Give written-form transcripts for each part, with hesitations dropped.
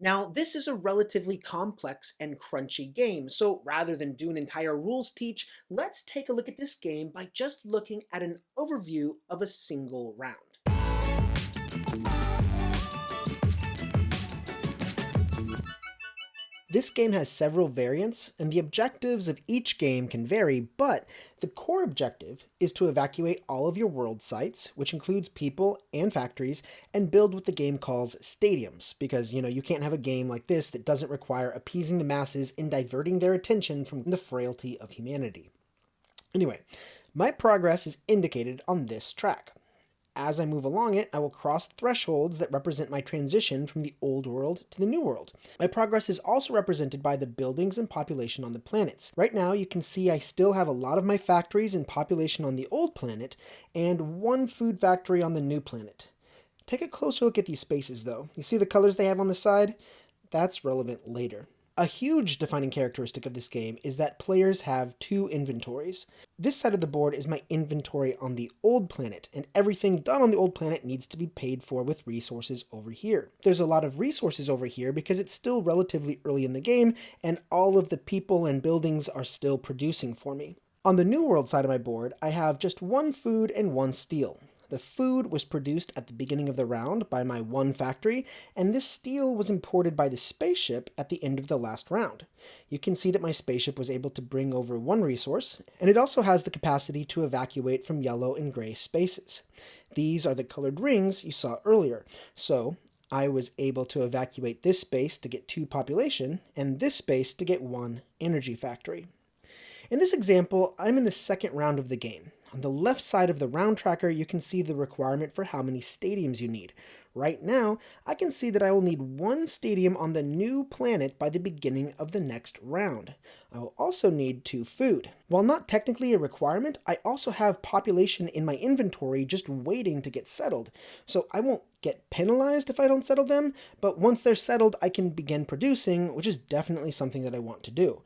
Now, this is a relatively complex and crunchy game, so rather than do an entire rules teach, let's take a look at this game by just looking at an overview of a single round. This game has several variants, and the objectives of each game can vary, but the core objective is to evacuate all of your world sites, which includes people and factories, and build what the game calls stadiums, because you can't have a game like this that doesn't require appeasing the masses and diverting their attention from the frailty of humanity. Anyway, my progress is indicated on this track. As I move along it, I will cross thresholds that represent my transition from the old world to the new world. My progress is also represented by the buildings and population on the planets. Right now, you can see I still have a lot of my factories and population on the old planet, and one food factory on the new planet. Take a closer look at these spaces though. You see the colors they have on the side? That's relevant later. A huge defining characteristic of this game is that players have two inventories. This side of the board is my inventory on the old planet, and everything done on the old planet needs to be paid for with resources over here. There's a lot of resources over here because it's still relatively early in the game, and all of the people and buildings are still producing for me. On the New World side of my board, I have just one food and one steel. The food was produced at the beginning of the round by my one factory, and this steel was imported by the spaceship at the end of the last round. You can see that my spaceship was able to bring over one resource, and it also has the capacity to evacuate from yellow and gray spaces. These are the colored rings you saw earlier, so I was able to evacuate this space to get 2 population, and this space to get 1 energy factory. In this example, I'm in the second round of the game. On the left side of the round tracker, you can see the requirement for how many stadiums you need. Right now, I can see that I will need 1 stadium on the new planet by the beginning of the next round. I will also need 2 food. While not technically a requirement, I also have population in my inventory just waiting to get settled. So I won't get penalized if I don't settle them, but once they're settled, I can begin producing, which is definitely something that I want to do.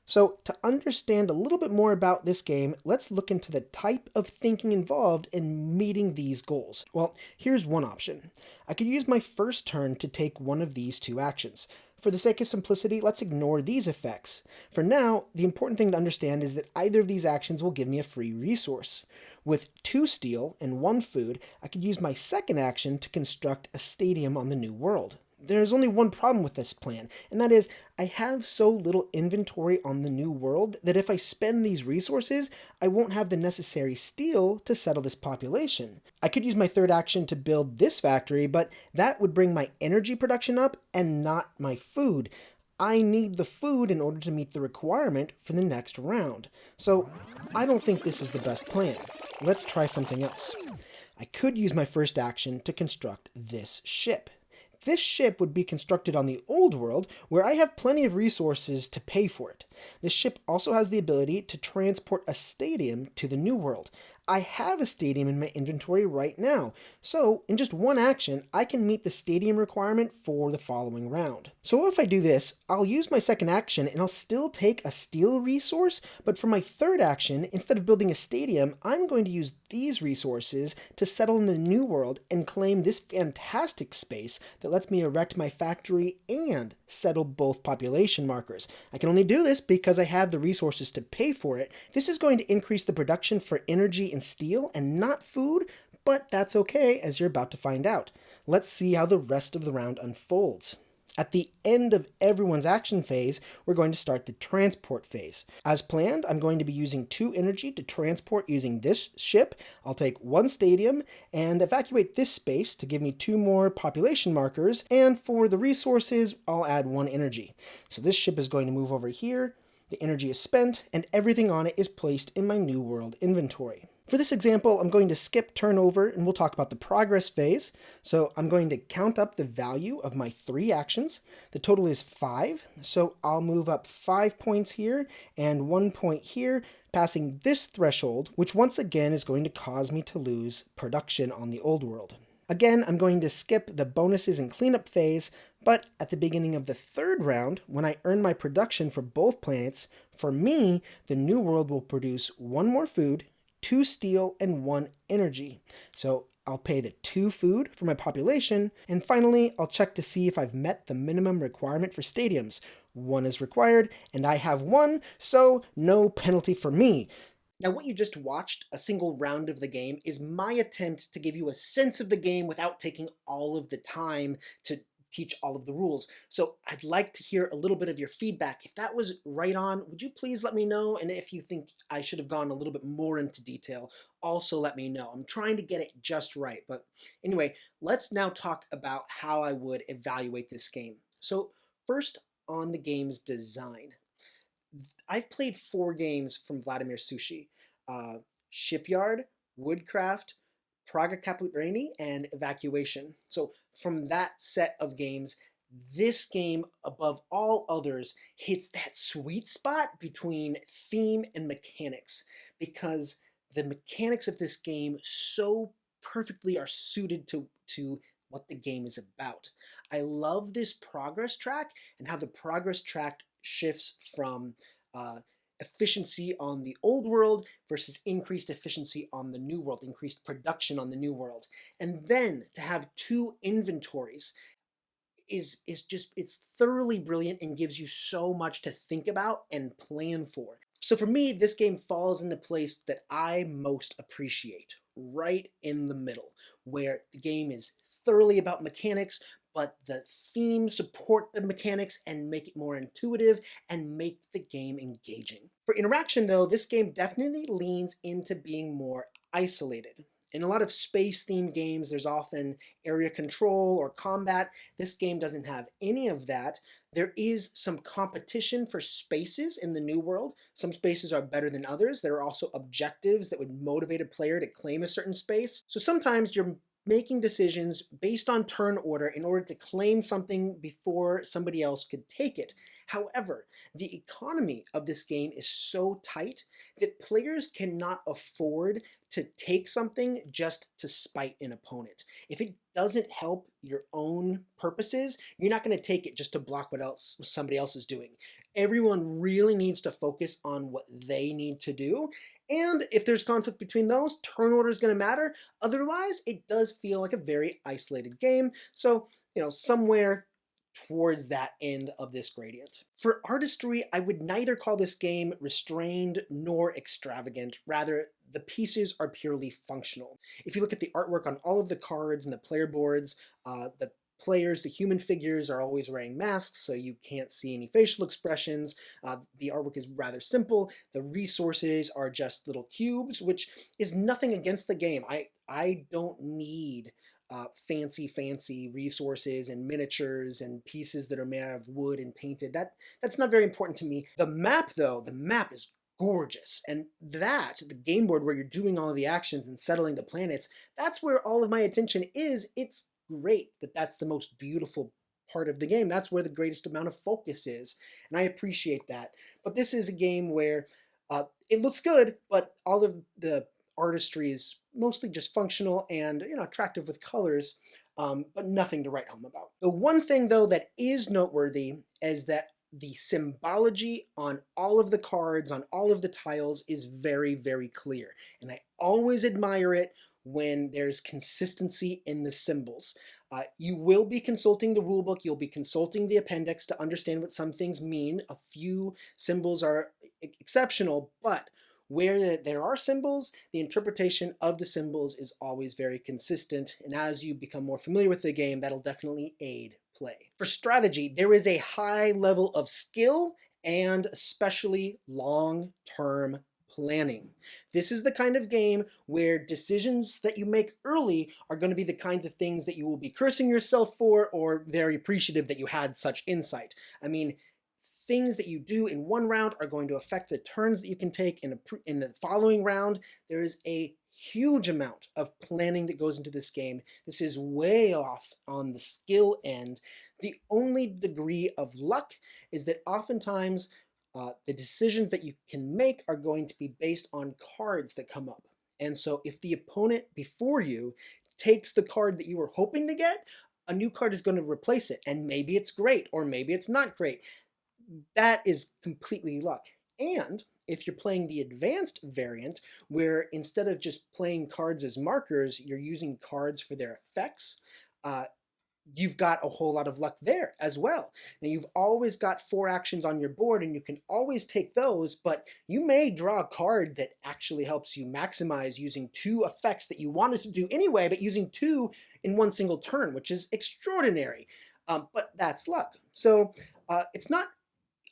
So to understand a little bit more about this game, let's look into the type of thinking involved in meeting these goals. Well, here's one option. I could use my first turn to take one of these 2 actions. For the sake of simplicity, let's ignore these effects. For now, the important thing to understand is that either of these actions will give me a free resource. With 2 steel and 1 food, I could use my second action to construct a stadium on the new world. There's only one problem with this plan, and that is I have so little inventory on the new world that if I spend these resources, I won't have the necessary steel to settle this population. I could use my third action to build this factory, but that would bring my energy production up and not my food. I need the food in order to meet the requirement for the next round. So I don't think this is the best plan. Let's try something else. I could use my first action to construct this ship. This ship would be constructed on the old world, where I have plenty of resources to pay for it. This ship also has the ability to transport a stadium to the new world. I have a stadium in my inventory right now, so in just one action, I can meet the stadium requirement for the following round. So if I do this, I'll use my second action and I'll still take a steel resource, but for my third action, instead of building a stadium, I'm going to use these resources to settle in the new world and claim this fantastic space that lets me erect my factory and settle both population markers. I can only do this because I have the resources to pay for it. This is going to increase the production for energy and steel and not food, but that's okay, as you're about to find out. Let's see how the rest of the round unfolds. At the end of everyone's action phase, we're going to start the transport phase. As planned, I'm going to be using 2 energy to transport using this ship. I'll take 1 stadium and evacuate this space to give me 2 more population markers, and for the resources, I'll add 1 energy. So this ship is going to move over here, the energy is spent, and everything on it is placed in my New World inventory. For this example, I'm going to skip turnover and we'll talk about the progress phase. So I'm going to count up the value of my 3 actions. The total is 5, so I'll move up 5 points here and 1 point here, passing this threshold, which once again is going to cause me to lose production on the old world. Again, I'm going to skip the bonuses and cleanup phase, but at the beginning of the third round, when I earn my production for both planets, for me, the new world will produce 1 more food, 2 steel, and 1 energy. So I'll pay the 2 food for my population, and finally, I'll check to see if I've met the minimum requirement for stadiums. 1 is required, and I have 1, so no penalty for me. Now, what you just watched, a single round of the game, is my attempt to give you a sense of the game without taking all of the time to teach all of the rules. So I'd like to hear a little bit of your feedback. If that was right on, would you please let me know? And if you think I should have gone a little bit more into detail, also let me know. I'm trying to get it just right. But anyway, let's now talk about how I would evaluate this game. So first, on the game's design. I've played 4 games from Vladimir Suchy: uh, Shipyard, Woodcraft, Praga Capureni, and Evacuation. So from that set of games, this game, above all others, hits that sweet spot between theme and mechanics, because the mechanics of this game so perfectly are suited to what the game is about. I love this progress track and how the progress track shifts from uh, efficiency on the old world versus increased efficiency on the new world, increased production on the new world. And then to have 2 inventories is just, it's thoroughly brilliant and gives you so much to think about and plan for. So for me, this game falls in the place that I most appreciate, right in the middle, where the game is thoroughly about mechanics, but the themes support the mechanics and make it more intuitive and make the game engaging. For interaction though, this game definitely leans into being more isolated. In a lot of space-themed games, there's often area control or combat. This game doesn't have any of that. There is some competition for spaces in the new world. Some spaces are better than others. There are also objectives that would motivate a player to claim a certain space. So sometimes you're making decisions based on turn order in order to claim something before somebody else could take it. However, the economy of this game is so tight that players cannot afford to take something just to spite an opponent. If it doesn't help your own purposes, you're not going to take it just to block what else somebody else is doing. Everyone really needs to focus on what they need to do. And if there's conflict between those, turn order is going to matter. Otherwise, it does feel like a very isolated game. So, somewhere towards that end of this gradient. For artistry, I would neither call this game restrained nor extravagant. Rather, the pieces are purely functional. If you look at the artwork on all of the cards and the player boards, the players, the human figures, are always wearing masks, so you can't see any facial expressions. The artwork is rather simple. The resources are just little cubes, which is nothing against the game. I don't need fancy resources and miniatures and pieces that are made out of wood and painted. That's not very important to me. The map, though, the map is gorgeous. And the game board where you're doing all of the actions and settling the planets, that's where all of my attention is. It's great that that's the most beautiful part of the game. That's where the greatest amount of focus is. And I appreciate that. But this is a game where it looks good, but all of the artistry is mostly just functional and attractive with colors, but nothing to write home about. The one thing though that is noteworthy is that the symbology on all of the cards, on all of the tiles, is very, very clear. And I always admire it when there's consistency in the symbols. You will be consulting the rulebook, you'll be consulting the appendix to understand what some things mean. A few symbols are exceptional, but where there are symbols, the interpretation of the symbols is always very consistent, and as you become more familiar with the game, that'll definitely aid play. For strategy, there is a high level of skill and especially long-term planning. This is the kind of game where decisions that you make early are going to be the kinds of things that you will be cursing yourself for, or very appreciative that you had such insight. I mean, things that you do in one round are going to affect the turns that you can take in the following round. There is a huge amount of planning that goes into this game. This is way off on the skill end. The only degree of luck is that oftentimes the decisions that you can make are going to be based on cards that come up. And so if the opponent before you takes the card that you were hoping to get, a new card is going to replace it. And maybe it's great, or maybe it's not great. That is completely luck. And if you're playing the advanced variant, where instead of just playing cards as markers, you're using cards for their effects, uh, you've got a whole lot of luck there as well. Now, you've always got 4 actions on your board, and you can always take those, but you may draw a card that actually helps you maximize using 2 effects that you wanted to do anyway, but using 2 in one single turn, which is extraordinary. But that's luck. So it's not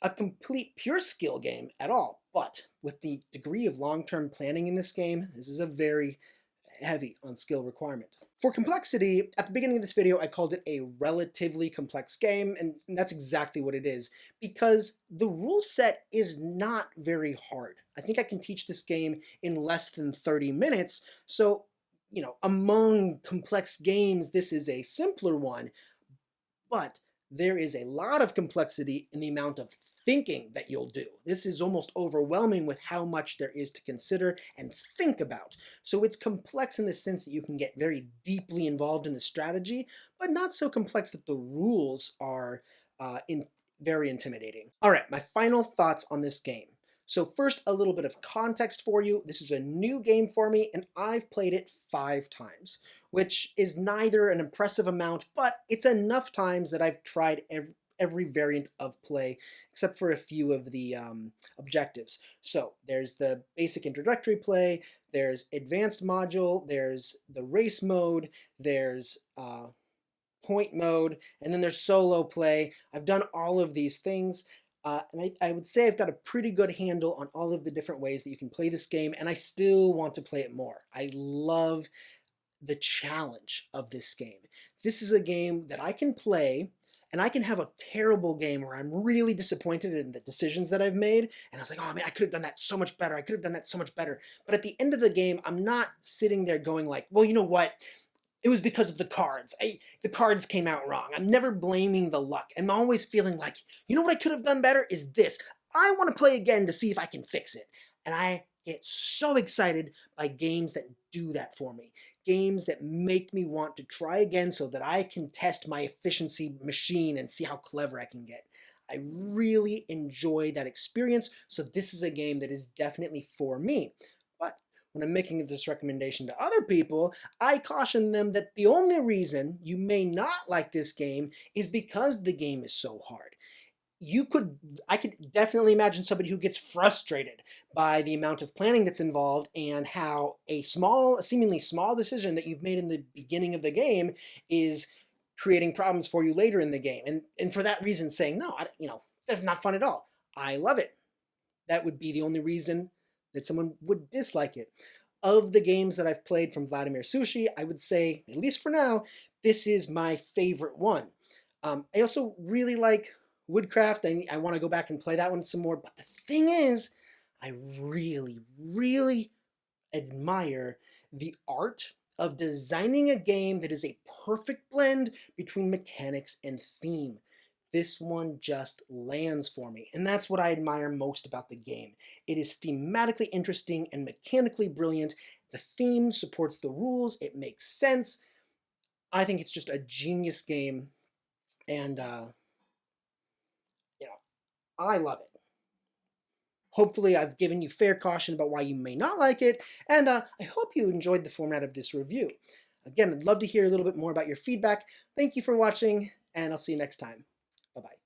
a complete pure skill game at all, but with the degree of long-term planning in this game, this is a very heavy on skill requirement. For complexity, at the beginning of this video, I called it a relatively complex game, and that's exactly what it is, because the rule set is not very hard. I think I can teach this game in less than 30 minutes, so, among complex games, this is a simpler one, but there is a lot of complexity in the amount of thinking that you'll do. This is almost overwhelming with how much there is to consider and think about. So it's complex in the sense that you can get very deeply involved in the strategy, but not so complex that the rules are very intimidating. All right, my final thoughts on this game. So first, a little bit of context for you. This is a new game for me, and I've played it 5 times, which is neither an impressive amount, but it's enough times that I've tried every variant of play, except for a few of the objectives. So there's the basic introductory play, there's advanced module, there's the race mode, there's point mode, and then there's solo play. I've done all of these things. And I would say I've got a pretty good handle on all of the different ways that you can play this game, and I still want to play it more. I love the challenge of this game. This is a game that I can play, and I can have a terrible game where I'm really disappointed in the decisions that I've made, and I was like, oh man, I could have done that so much better. I could have done that so much better. But at the end of the game, I'm not sitting there going like, well, you know what? It was because of the cards. The cards came out wrong. I'm never blaming the luck. I'm always feeling like, you know what I could have done better is this. I want to play again to see if I can fix it. And I get so excited by games that do that for me. Games that make me want to try again so that I can test my efficiency machine and see how clever I can get. I really enjoy that experience, so this is a game that is definitely for me. But when I'm making this recommendation to other people, I caution them that the only reason you may not like this game is because the game is so hard. I could definitely imagine somebody who gets frustrated by the amount of planning that's involved and how a seemingly small decision that you've made in the beginning of the game is creating problems for you later in the game. And for that reason saying, no, that's not fun at all. I love it. That would be the only reason that someone would dislike it. Of the games that I've played from Vladimir Suchy, I would say, at least for now, this is my favorite one. I also really like Woodcraft. I want to go back and play that one some more. But the thing is, I really, really admire the art of designing a game that is a perfect blend between mechanics and theme. This one just lands for me, and that's what I admire most about the game. It is thematically interesting and mechanically brilliant. The theme supports the rules, it makes sense. I think it's just a genius game, and I love it. Hopefully I've given you fair caution about why you may not like it, and I hope you enjoyed the format of this review. Again, I'd love to hear a little bit more about your feedback. Thank you for watching, and I'll see you next time. Bye-bye.